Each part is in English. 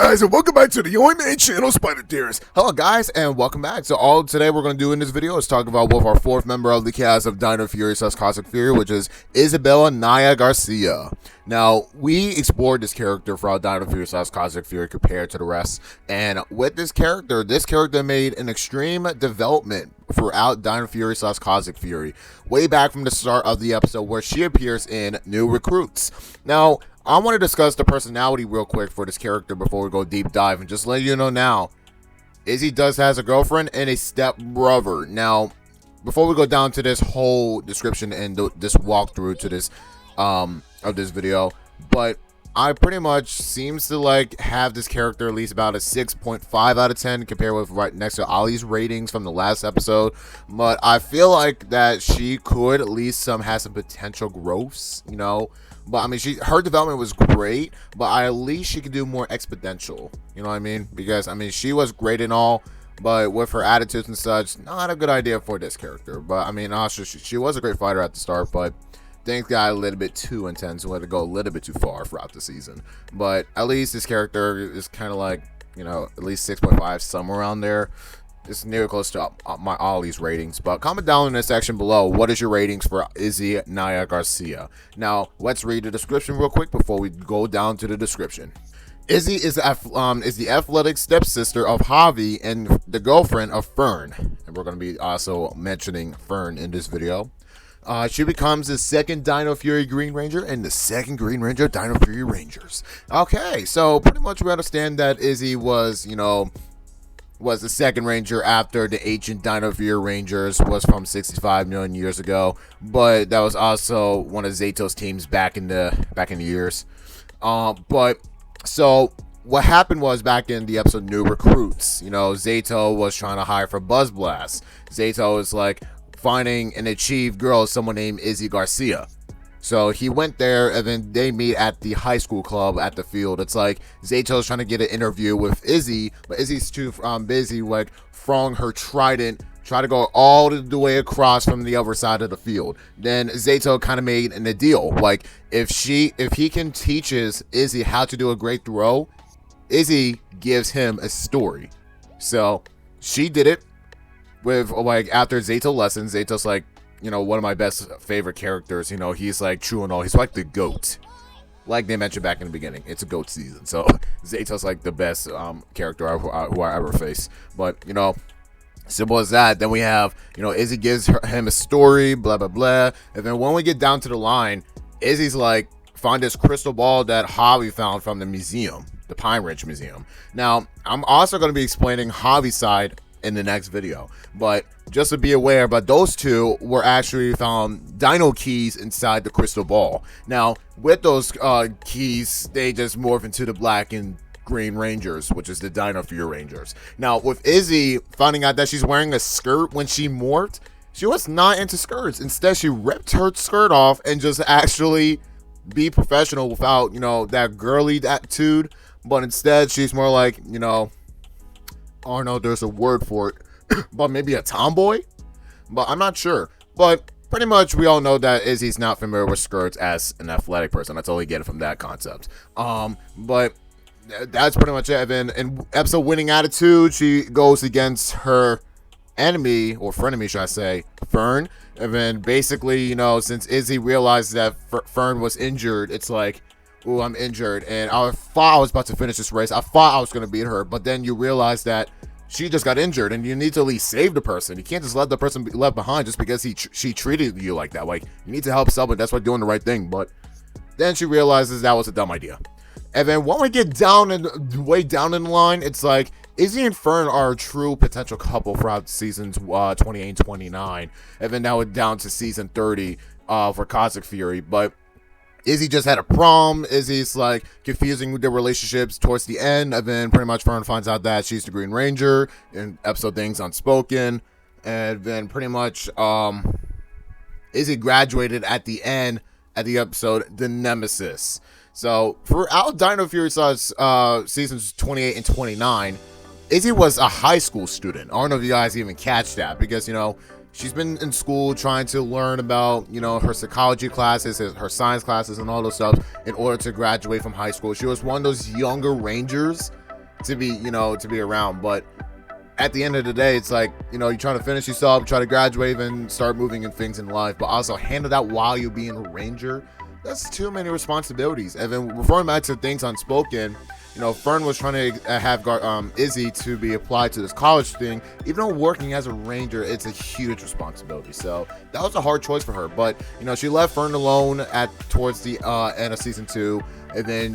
guys, and welcome back to the Only Main Channel, Spider Tears. Hello guys, and welcome back. So all today we're going to do in this video is talk about with our fourth member of the cast of Dino Fury / Cosmic Fury, which is Isabella Naya Garcia. Now, we explored this character throughout Dino Fury / Cosmic Fury compared to the rest, and with this character made an extreme development throughout Dino Fury / Cosmic Fury, way back from the start of the episode where she appears in New Recruits. Now, I want to discuss the personality real quick for this character before we go deep dive, and just let you know now, Izzy has a girlfriend and a step brother. Now, before we go down to this whole description and this walkthrough to this of this video, but I pretty much seems to like have this character at least about a 6.5 out of 10 compared with right next to Ollie's ratings from the last episode. But I feel like that she could at least have some potential growths, you know. But I mean, her development was great, but at least she could do more exponential. You know what I mean? Because I mean, she was great and all, but with her attitudes and such, not a good idea for this character. But I mean, also she was a great fighter at the start, but things got a little bit too intense and let it go a little bit too far throughout the season. But at least this character is kind of like, you know, at least 6.5, somewhere around there. It's near close to my Ollie's ratings. But comment down in the section below, what is your ratings for Izzy Naya Garcia? Now, let's read the description real quick before we go down to the description. Izzy is the athletic stepsister of Javi and the girlfriend of Fern. And we're going to be also mentioning Fern in this video. She becomes the second Dino Fury Green Ranger and the second Green Ranger of Dino Fury Rangers. Okay, so pretty much we understand that Izzy was, you know, was the second Ranger after the ancient Dino Fury Rangers was from 65 million years ago, but that was also one of Zeto's teams back in the years. But so what happened was back in the episode New Recruits, you know, Zeto was trying to hire for Buzz Blast. Zeto is like finding an achieved girl, someone named Izzy Garcia. So he went there, and then they meet at the high school club at the field. It's like Zeto's trying to get an interview with Izzy, but Izzy's too busy like throwing her trident, try to go all the way across from the other side of the field. Then Zeto kind of made a deal, like if he can teaches Izzy how to do a great throw, Izzy gives him a story. So she did it with like after Zeto lessons. Zeto's like, you know, one of my best favorite characters. You know, he's like true and all. He's like the GOAT. Like they mentioned back in the beginning, it's a GOAT season. So Zeto's like the best character who I ever faced. But, you know, simple as that. Then we have, you know, Izzy gives him a story, blah, blah, blah. And then when we get down to the line, Izzy's like, find this crystal ball that Javi found from the museum, the Pine Ridge Museum. Now, I'm also going to be explaining Javi's side in the next video, but just to be aware, but those two were actually found dino keys inside the crystal ball. Now with those keys, they just morph into the black and green rangers, which is the Dino Fury Rangers. Now with Izzy finding out that she's wearing a skirt when she morphed, she was not into skirts. Instead, she ripped her skirt off and just actually be professional without, you know, that girly attitude. But instead, she's more like, you know, I don't know, there's a word for it, but maybe a tomboy? But I'm not sure. But pretty much we all know that Izzy's not familiar with skirts as an athletic person. That's all we get from that concept. But that's pretty much it. And then in episode Winning Attitude, she goes against her enemy, or frenemy should I say, Fern. And then basically, you know, since Izzy realized that Fern was injured, it's like, ooh, I'm injured, and I thought I was about to finish this race. I thought I was going to beat her, but then you realize that she just got injured, and you need to at least save the person. You can't just let the person be left behind just because she treated you like that. Like, you need to help someone. That's why doing the right thing. But then she realizes that was a dumb idea. And then when we get way down in the line, it's like Izzy and Fern are a true potential couple throughout seasons 28 and 29, and then now we're down to season 30 for Cosmic Fury. But Izzy just had a prom. Izzy's like confusing with their relationships towards the end, and then pretty much Fern finds out that she's the Green Ranger in episode Things Unspoken. And then pretty much Izzy graduated at the end at the episode The Nemesis. So throughout Dino Fury seasons 28 and 29, Izzy was a high school student. I don't know if you guys even catch that, because, you know, she's been in school trying to learn about, you know, her psychology classes, her science classes, and all those stuff in order to graduate from high school. She was one of those younger Rangers to be, to be around. But at the end of the day, it's like, you're trying to finish yourself, try to graduate and start moving in things in life, but also handle that while you're being a ranger. That's too many responsibilities. And then referring back to things unspoken, Fern was trying to have Izzy to be applied to this college thing. Even though working as a ranger, it's a huge responsibility. So that was a hard choice for her. But, she left Fern alone towards the end of season 2. And then,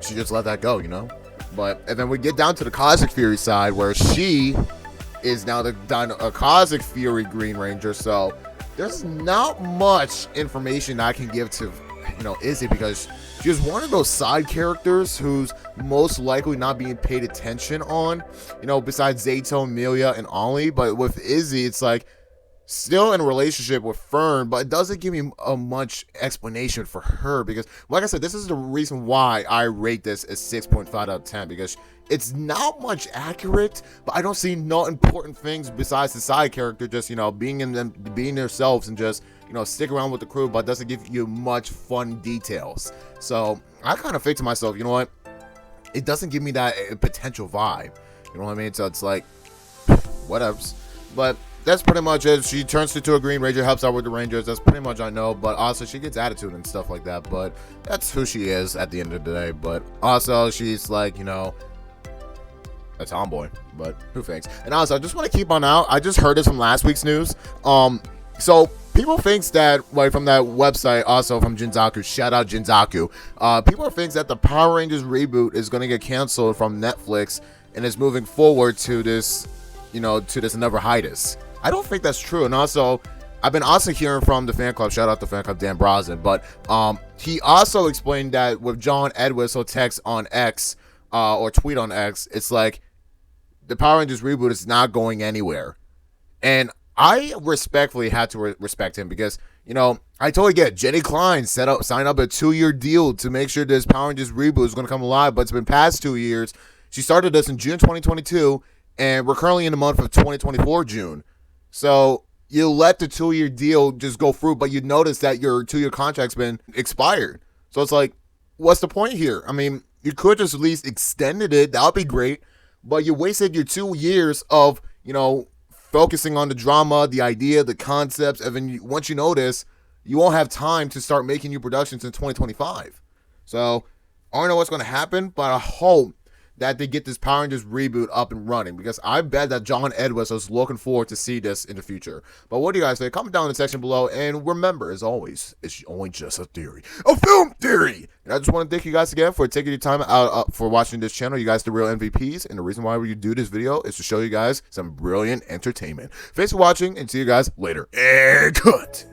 she just let that go, and then we get down to the Cosmic Fury side, where she is now the Cosmic Fury Green Ranger. So there's not much information I can give to, Izzy, because she was one of those side characters who's most likely not being paid attention on, besides Zato, Amelia, and Ollie. But with Izzy, it's like, still in a relationship with Fern, but it doesn't give me a much explanation for her, because like I said, this is the reason why I rate this as 6.5 out of 10, because it's not much accurate, but I don't see no important things besides the side character just, being in them, being themselves, and just, stick around with the crew, but it doesn't give you much fun details. So I kind of think to myself, you know what, it doesn't give me that potential vibe, you know what I mean? So it's like, whatevs. But that's pretty much it. She turns into a Green Ranger, helps out with the Rangers. That's pretty much I know. But also, she gets attitude and stuff like that. But that's who she is at the end of the day. But also, she's like, a tomboy. But who thinks? And also, I just want to keep on out. I just heard this from last week's news. So people thinks that, like, from that website, also from Jinzaku. Shout out Jinzaku. People thinks that the Power Rangers reboot is going to get canceled from Netflix and is moving forward to this, to this another hiatus. I don't think that's true. And also, I've been also hearing from the fan club, shout out to fan club Dan Brosnan, but he also explained that with John Edwards' text on X, or tweet on X, it's like the Power Rangers reboot is not going anywhere. And I respectfully had to respect him, because, I totally get it. Jenny Klein signed up a 2-year deal to make sure this Power Rangers reboot is going to come alive, but it's been past 2 years. She started this in June 2022, and we're currently in the month of 2024 June. So you let the 2-year deal just go through, but you notice that your 2-year contract's been expired. So it's like, what's the point here? I mean, you could just at least extended it. That would be great. But you wasted your 2 years of, focusing on the drama, the idea, the concepts. And then once you notice, you won't have time to start making new productions in 2025. So I don't know what's going to happen, but I hope that they get this Power Rangers reboot up and running, because I bet that John Edwards is looking forward to see this in the future. But what do you guys think? Comment down in the section below, and remember, as always, it's only just a theory, a film theory. And I just want to thank you guys again for taking your time out for watching this channel. You guys are the real MVPs, and the reason why we do this video is to show you guys some brilliant entertainment. Thanks for watching, and see you guys later. And cut.